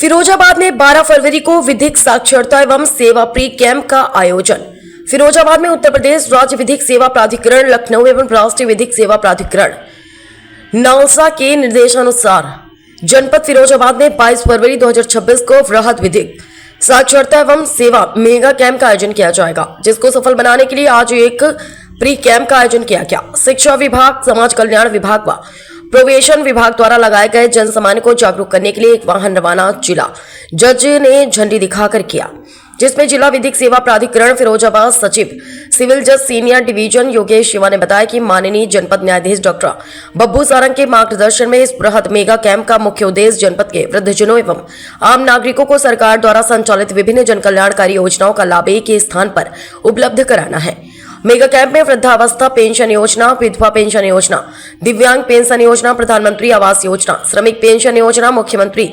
फिरोजाबाद में 12 फरवरी को विधिक साक्षरता एवं सेवा प्री कैंप का आयोजन। फिरोजाबाद में उत्तर प्रदेश राज्य विधिक सेवा प्राधिकरण लखनऊ एवं राष्ट्रीय विधिक सेवा प्राधिकरण नालसा के निर्देशानुसार जनपद फिरोजाबाद में 22 फरवरी 2026 को वृहद विधिक साक्षरता एवं सेवा मेगा कैंप का आयोजन किया जाएगा, जिसको सफल बनाने के लिए आज एक प्री कैंप का आयोजन किया गया। शिक्षा विभाग, समाज कल्याण विभाग व प्रोबेशन विभाग द्वारा लगाए गए जन सामान्य को जागरूक करने के लिए एक वाहन रवाना जिला जज ने झंडी दिखाकर किया, जिसमें जिला विधिक सेवा प्राधिकरण फिरोजाबाद सचिव सिविल जज सीनियर डिवीजन योगेश शिवा ने बताया कि माननीय जनपद न्यायाधीश डॉक्टर बब्बू सारंग के मार्गदर्शन में इस बृहद मेगा कैंप का मुख्य उद्देश्य जनपद के वृद्धजनों एवं आम नागरिकों को सरकार द्वारा संचालित विभिन्न जन कल्याणकारी योजनाओं का लाभ एक ही स्थान पर उपलब्ध कराना है। मेगा कैंप में वृद्धावस्था पेंशन योजना, विधवा पेंशन योजना, दिव्यांग पेंशन योजना, प्रधानमंत्री आवास योजना, श्रमिक पेंशन योजना, मुख्यमंत्री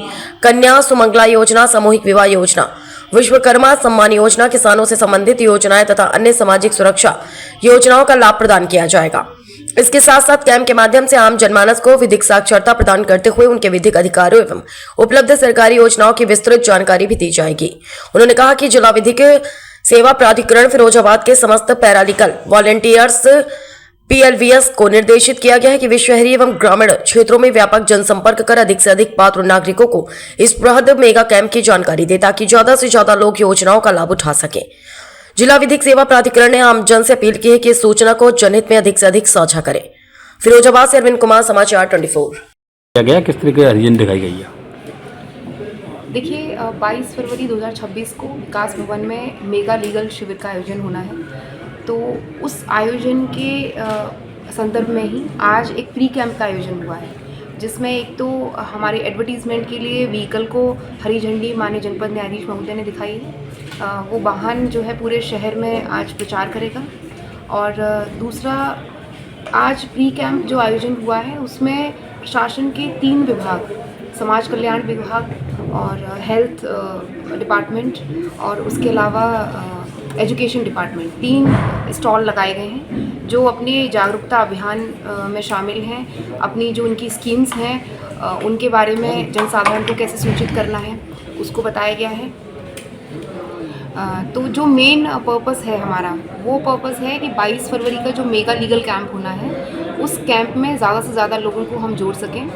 कन्या सुमंगला योजना, सामूहिक विवाह योजना, विश्वकर्मा सम्मान योजना, किसानों से संबंधित योजनाएं तथा अन्य सामाजिक सुरक्षा योजनाओं का लाभ प्रदान किया जाएगा। इसके साथ साथ कैंप के माध्यम से आम जनमानस को विधिक साक्षरता प्रदान करते हुए उनके विधिक अधिकारों एवं उपलब्ध सरकारी योजनाओं की विस्तृत जानकारी भी दी जाएगी। उन्होंने कहा कि जिला विधिक सेवा प्राधिकरण फिरोजाबाद के समस्त पैरालीगल वॉलंटियर्स PLVS को निर्देशित किया गया है कि वे शहरी एवं ग्रामीण क्षेत्रों में व्यापक जनसंपर्क कर अधिक से अधिक पात्र नागरिकों को इस बृहद मेगा कैंप की जानकारी दे, ताकि ज्यादा से ज्यादा लोग योजनाओं का लाभ उठा सके। जिला विधिक सेवा प्राधिकरण ने आम जन से अपील की है कि इस सूचना को जनहित में अधिक से अधिक साझा करें। फिरोजाबाद से अरविंद कुमार, समाचार 24। गया किस तरीके की हरिजन दिखाई गई है? देखिए, 22 फरवरी 2026 को विकास भवन में मेगा लीगल शिविर का आयोजन होना है। तो उस आयोजन के संदर्भ में ही आज एक प्री कैंप का आयोजन हुआ है, जिसमें एक तो हमारे एडवर्टीजमेंट के लिए व्हीकल को हरी झंडी माननीय जनपद न्यायाधीश महोदय ने दिखाई है। वो वाहन जो है पूरे शहर में आज प्रचार करेगा। और दूसरा, आज प्री कैंप जो आयोजन हुआ है उसमें प्रशासन के 3 विभाग, समाज कल्याण विभाग और हेल्थ डिपार्टमेंट और उसके अलावा एजुकेशन डिपार्टमेंट, 3 स्टॉल लगाए गए हैं जो अपने जागरूकता अभियान में शामिल हैं। अपनी जो उनकी स्कीम्स हैं उनके बारे में जनसाधारण को कैसे सूचित करना है उसको बताया गया है। तो जो मेन पर्पस है हमारा, वो पर्पस है कि 22 फरवरी का जो मेगा लीगल कैंप होना है उस कैंप में ज़्यादा से ज़्यादा लोगों को हम जोड़ सकें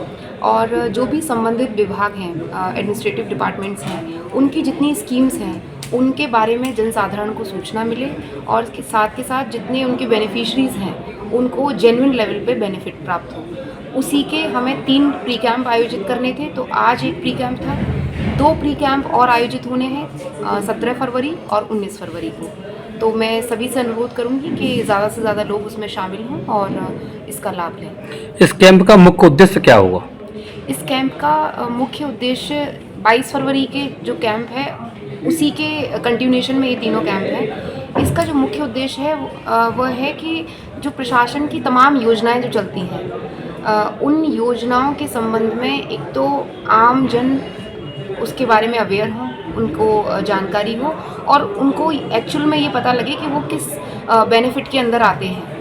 और जो भी संबंधित विभाग हैं, एडमिनिस्ट्रेटिव डिपार्टमेंट्स हैं, उनकी जितनी स्कीम्स हैं उनके बारे में जनसाधारण को सूचना मिले और के साथ जितने उनके बेनिफिशरीज़ हैं उनको जेन्युइन लेवल पे बेनिफिट प्राप्त हो। उसी के हमें 3 प्री कैंप आयोजित करने थे, तो आज एक प्री कैंप था। 2 प्री कैंप और आयोजित होने हैं 17 फरवरी और 19 फरवरी को। तो मैं सभी से अनुरोध करूंगी कि ज़्यादा से ज़्यादा लोग उसमें शामिल हों और इसका लाभ लें। इस कैंप का मुख्य उद्देश्य क्या होगा? इस कैंप का मुख्य उद्देश्य 22 फरवरी के जो कैंप है उसी के कंटिन्यूएशन में ये तीनों कैंप हैं। इसका जो मुख्य उद्देश्य है वह है कि जो प्रशासन की तमाम योजनाएं जो चलती हैं उन योजनाओं के संबंध में एक तो आम जन उसके बारे में अवेयर हों, उनको जानकारी हो और उनको एक्चुअल में ये पता लगे कि वो किस बेनिफिट के अंदर आते हैं।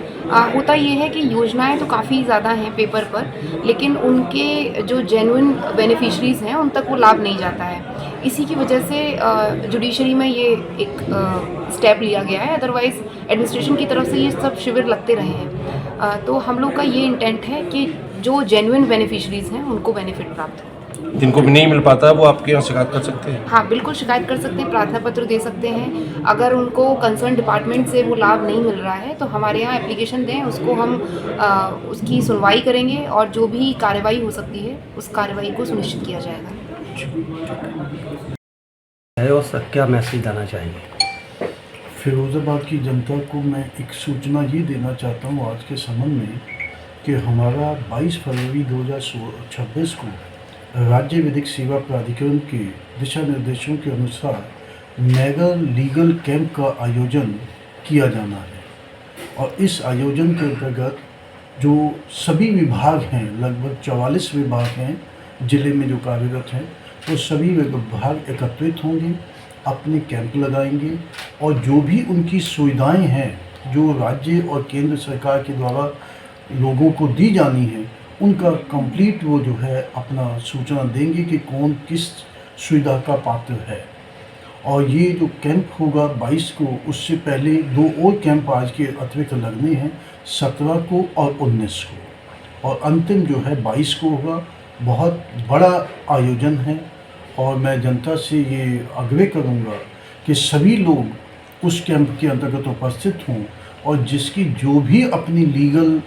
होता ये है कि योजनाएं तो काफ़ी ज़्यादा हैं पेपर पर, लेकिन उनके जो जेन्युइन बेनिफिशरीज़ हैं उन तक वो लाभ नहीं जाता है। इसी की वजह से जुडिशरी में ये एक स्टेप लिया गया है। अदरवाइज़ एडमिनिस्ट्रेशन की तरफ से ये सब शिविर लगते रहे हैं। तो हम लोग का ये इंटेंट है कि जो जेन्युइन बेनिफिशरीज़ हैं उनको बेनिफिट प्राप्त हो। जिनको भी नहीं मिल पाता वो आपके यहाँ शिकायत कर सकते हैं? हाँ, बिल्कुल शिकायत कर सकते हैं, प्रार्थना पत्र दे सकते हैं। अगर उनको कंसर्न डिपार्टमेंट से वो लाभ नहीं मिल रहा है तो हमारे यहाँ एप्लीकेशन दें, उसको हम उसकी सुनवाई करेंगे और जो भी कार्रवाई हो सकती है उस कार्रवाई को सुनिश्चित किया जाएगा। और सर क्या मैसेज देना चाहेंगे? फिरोज़ाबाद की जनता को मैं एक सूचना ये देना चाहता हूँ आज के संबंध में कि हमारा 22 फरवरी 2026 को राज्य विधिक सेवा प्राधिकरण के दिशा निर्देशों के अनुसार मेगा लीगल कैंप का आयोजन किया जाना है। और इस आयोजन के अंतर्गत जो सभी विभाग हैं, लगभग 44 विभाग हैं ज़िले में जो कार्यरत हैं, वो सभी विभाग एकत्रित होंगे, अपने कैंप लगाएंगे और जो भी उनकी सुविधाएं हैं जो राज्य और केंद्र सरकार के द्वारा लोगों को दी जानी है उनका कंप्लीट वो जो है अपना सूचना देंगे कि कौन किस सुविधा का पात्र है। और ये जो कैंप होगा 22 को, उससे पहले 2 और कैंप आज के अतिरिक्त लगने हैं, 17 को और 19 को, और अंतिम जो है 22 को होगा। बहुत बड़ा आयोजन है और मैं जनता से ये आग्रह करूँगा कि सभी लोग उस कैंप के अंतर्गत उपस्थित हों, और जिसकी जो भी अपनी लीगल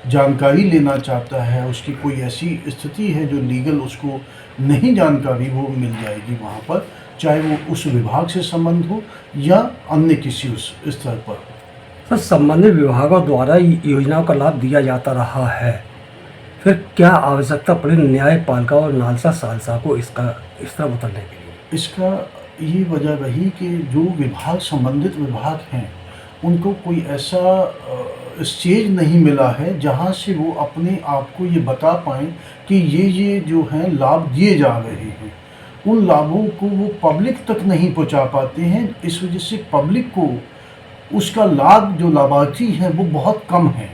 जानकारी लेना चाहता है, उसकी कोई ऐसी स्थिति है जो लीगल उसको नहीं जानकारी, वो मिल जाएगी वहाँ पर, चाहे वो उस विभाग से संबंध हो या अन्य किसी उस स्तर पर। सर, संबंधित विभागों द्वारा योजनाओं का लाभ दिया जाता रहा है, फिर क्या आवश्यकता पड़ी न्यायपालिका और नालसा सालसा को इसका इस तरह बदलने के लिए? इसका ये वजह रही कि जो विभाग, संबंधित विभाग हैं, उनको कोई ऐसा स्टेज नहीं मिला है जहाँ से वो अपने आप को ये बता पाएँ कि ये जो हैं लाभ दिए जा रहे हैं। उन लाभों को वो पब्लिक तक नहीं पहुँचा पाते हैं, इस वजह से पब्लिक को उसका लाभ, जो लाभार्थी हैं वो बहुत कम हैं,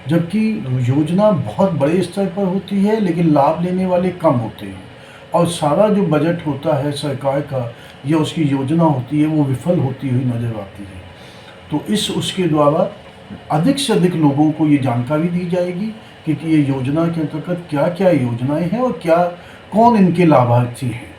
जबकि योजना बहुत बड़े स्तर पर होती है लेकिन लाभ लेने वाले कम होते हैं, और सारा जो बजट होता है सरकार का या उसकी योजना होती है वो विफल होती हुई नज़र आती है। तो उसके द्वारा अधिक से अधिक लोगों को ये जानकारी दी जाएगी कि ये योजना के अंतर्गत क्या क्या योजनाएं हैं और कौन इनके लाभार्थी हैं।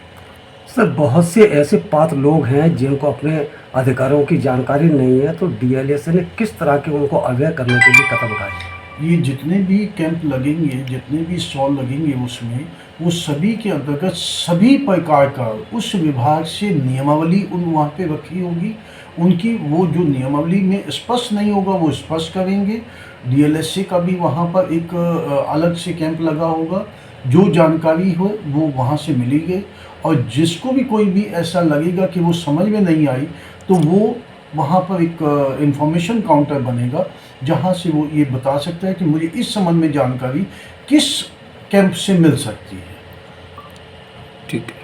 सर, बहुत से ऐसे पात्र लोग हैं जिनको अपने अधिकारों की जानकारी नहीं है, तो डीएलएस ने किस तरह के उनको अवेयर करने के लिए कदम उठाए? ये जितने भी कैंप लगेंगे, जितने भी स्टॉल लगेंगे, उसमें वो सभी के अंतर्गत सभी प्रकार का उस विभाग से नियमावली वहाँ पे रखी होगी। उनकी वो जो नियमावली में स्पष्ट नहीं होगा वो स्पष्ट करेंगे। डीएलएसए का भी वहाँ पर एक अलग से कैंप लगा होगा, जो जानकारी हो वो वहाँ से मिलेगी, और जिसको भी कोई भी ऐसा लगेगा कि वो समझ में नहीं आई, तो वो वहाँ पर एक इंफॉर्मेशन काउंटर बनेगा जहाँ से वो ये बता सकता है कि मुझे इस संबंध में जानकारी किस कैंप से मिल सकती है। ठीक है।